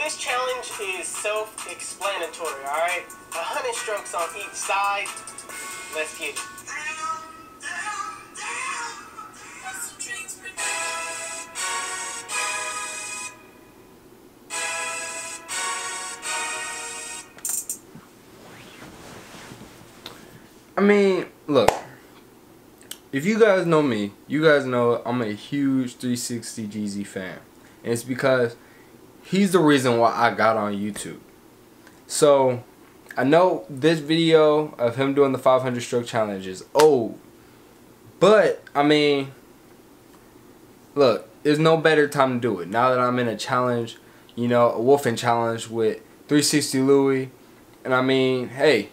this challenge is self-explanatory, alright? 100 strokes on each side. Let's get it. I mean, look, if you guys know me, you guys know I'm a huge 360 Jeezy fan. And it's because he's the reason why I got on YouTube. So, I know this video of him doing the 500 stroke challenge is old. But, I mean, look, there's no better time to do it. Now that I'm in a challenge, you know, a wolfing challenge with 360 Louis. And I mean, hey,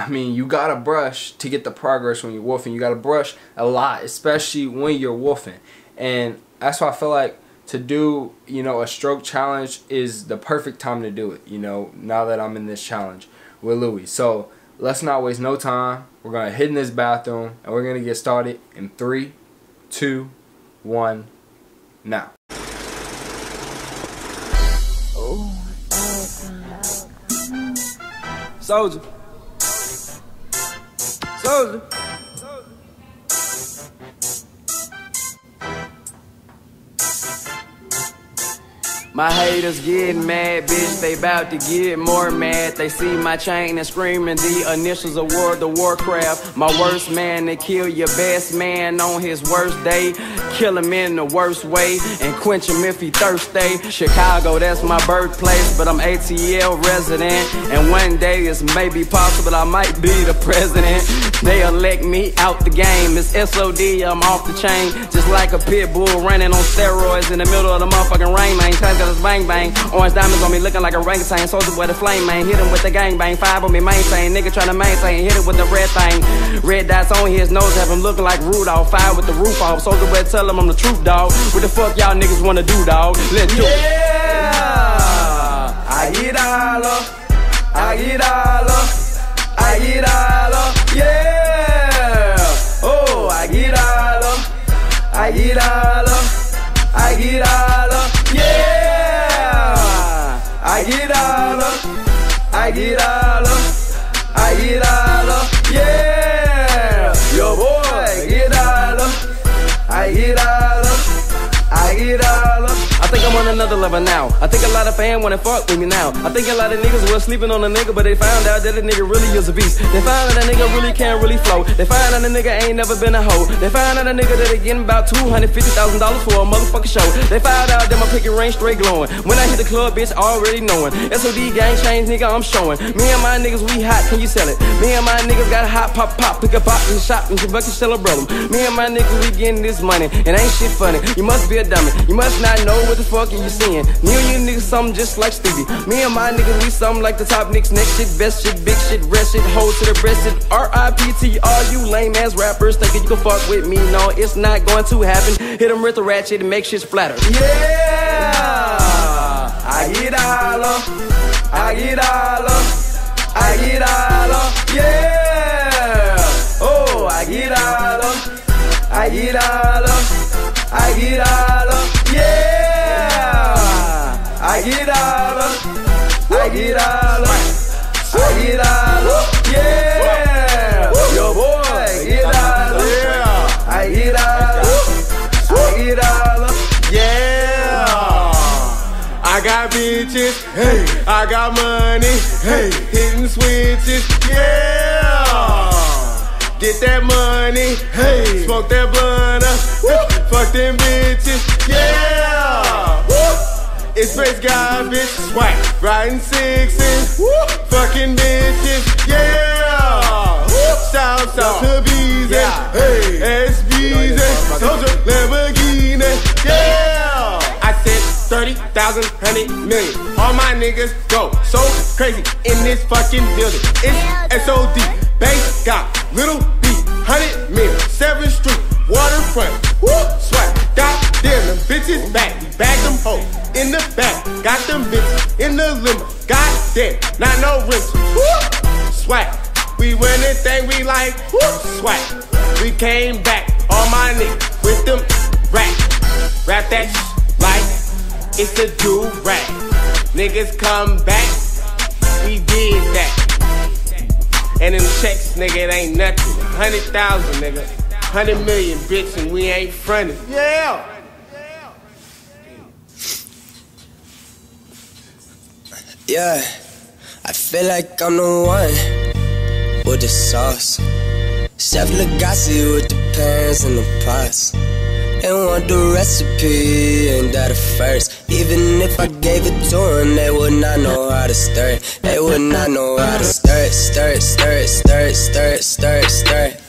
you gotta brush to get the progress when you're wolfing. You gotta brush a lot, especially when you're wolfing. And that's why I feel like to do, you know, a stroke challenge is the perfect time to do it, you know, now that I'm in this challenge with Louis. So let's not waste no time. We're gonna hit in this bathroom and we're gonna get started in 3, 2, 1, now. Oh, Soldier. Soldier. My haters getting mad, bitch, they bout to get more mad. They see my chain and screaming the initials of World of Warcraft. My worst man, they kill your best man on his worst day. Kill him in the worst way and quench him if he thirsty. Chicago, that's my birthplace, but I'm ATL resident. And one day it's maybe possible I might be the president. They elect me out the game. It's SOD, I'm off the chain. Just like a pit bull running on steroids in the middle of the motherfucking rain, man. Bang bang, orange diamonds on me looking like a orangutan. Soldier boy the flame man, hit him with the gang bang. 5 on me maintain, nigga tryna maintain. Hit it with the red thing, red dots on his nose, have him looking like Rudolph. 5 with the roof off, soldier boy tell him I'm the truth dog. What the fuck y'all niggas wanna do dog? Let's do it. Yeah, I get all up, I get all up, I get all up. Yeah, oh I get all up, I get all up, I get all up. Yeah. I get all up, I get all up, I get all up, yeah. Yo boy, I get all up, I get all up, I get all up. I think I'm on another level now. I think a lot of fans wanna fuck with me now. I think a lot of niggas were sleeping on a nigga, but they found out that a nigga really is a beast. They found out a nigga really can't really flow. They found out a nigga ain't never been a hoe. They found out a nigga that they getting about $250,000 for a motherfucking show. They found out that my picket ring straight glowing. When I hit the club, bitch, already knowing. SOD gang change, nigga, I'm showing. Me and my niggas, we hot, can you sell it? Me and my niggas got a hot pop, pick a pop and shop and bucket sell a brother. Me and my niggas, we getting this money. It ain't shit funny. You must be a dummy. You must not know what the fuck you seeing. Me and you niggas something just like Stevie. Me and my niggas, we something like the top nicks. Next shit, best shit, big shit, rest shit, hold to the breast shit. RIPT, all you lame ass rappers thinking you can fuck with me. No, it's not going to happen. Hit them with the ratchet and make shit splatter. Yeah, I get all up, I get all up, I get all up. Yeah, oh, I get all up, I get all up, I get all up. Yeah, I get all up, I get all up, I get all up. Yeah, yo boy, get all up, I get all up, I get all up. Yeah, I got bitches, hey, I got money, hey, hitting switches, yeah. Get that money, hey, smoke that blunt up, fuck them bitches, yeah. It's Praise God, bitch, swag, riding 6s, fucking bitches, yeah. Shout out to Beezy, hey, SBZ, Soldier, Lamborghini, yeah. I said 30,000, 100 million. All my niggas go so crazy in this fucking building. It's SOD, bass got little beat, 100 million, 7th Street, waterfront, swag, goddamn them bitches back, we bag them hoes in the back, got them bitches in the limo, goddamn, not no rims, swag, we win anything we like, swag, we came back, all my niggas with them rap that like it's a do-rag. Niggas come back, we did that. And them checks, nigga, it ain't nothing. 100,000, nigga. 100 million, bitch, and we ain't frontin'. Yeah! Yeah, I feel like I'm the one with the sauce. Chef Legacy with the pans and the pots. They want the recipe, ain't that a first? Even if I gave it to them, they would not know how to stir it. They would not know how to stir it, stir it, stir it, stir it, stir it, stir it, stir it.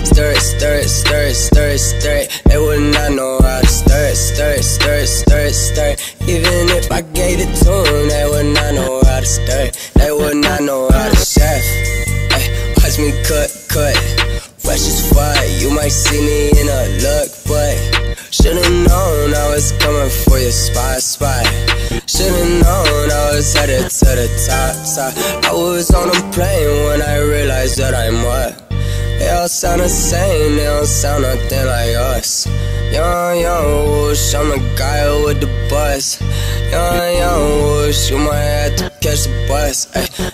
Stir it, stir it, stir it, stir it, stir it. They would not know how to stir it, stir it, stir it, stir it, stir it. Even if I gave it to them, they would not know how to stir it. They would not know how to chef. Ay, watch me cut. Fresh as fuck, you might see me in a look, but should've known I was coming for your spot. Should've known I was headed to the top. I was on a plane when I realized that I'm what? They all sound the same, they don't sound nothing like us. Young whoosh, I'm the guy with the bus. Young whoosh, you might have to catch the bus.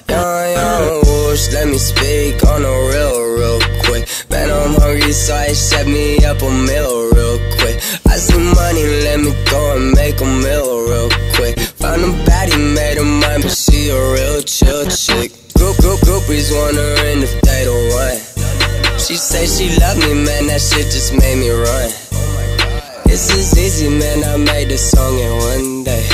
Young whoosh, let me speak on the real quick. Man, I'm hungry, so I set me up a meal real quick. I see money, let me go and make a meal real quick. Found a baddie, made her mine, but she a real chill chick. Groupies wondering if they the one. She say she love me, man, that shit just made me run. This is easy, man, I made this song in one day.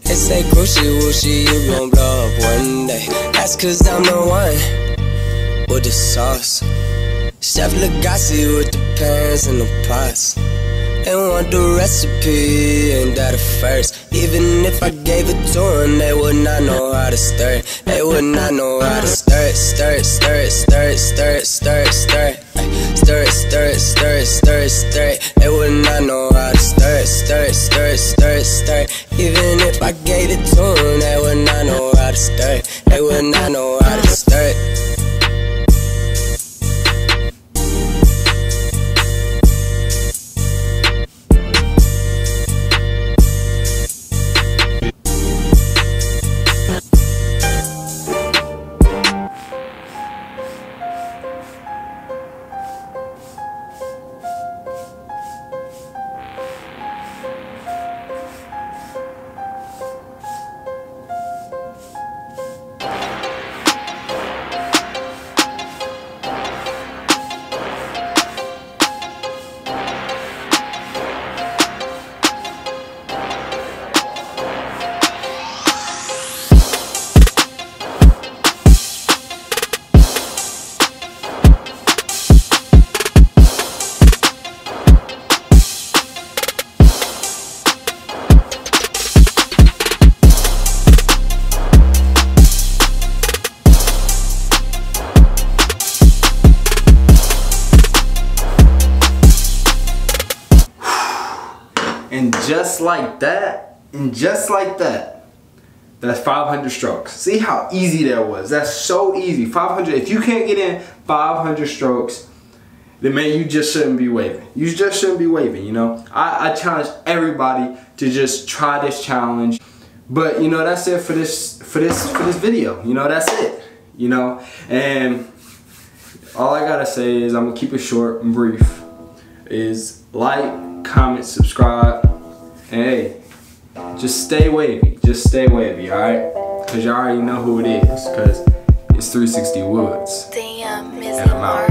They say grooshy wooshy, you gon' blow up one day. That's cause I'm the one with the sauce. Chef Legacy with the pans and the pots. They want the recipe, ain't that a first? Even if I gave it to them, they would not know how to stir it. They would not know how to stir it, stir it, stir it, stir it, stir it, stir it, stir it. Stir it, stir it, stir it, stir it, stir it. They would not know how to stir it, stir it, stir it, stir it, stir it. Even if I gave it to them, they would not know how to stir it. They would not know how to stir it. And just like that, that's 500 strokes. See how easy that was? That's so easy. 500, if you can't get in 500 strokes, then man, you just shouldn't be waving. You just shouldn't be waving, you know? I challenge everybody to just try this challenge. But you know, that's it for this video. You know, that's it. You know, and all I gotta say is I'm gonna keep it short and brief. Is like, comment, subscribe, and hey, just stay wavy. Just stay wavy, alright? Because you already know who it is. Because it's 360 Woods. Damn, Miss And I'm out.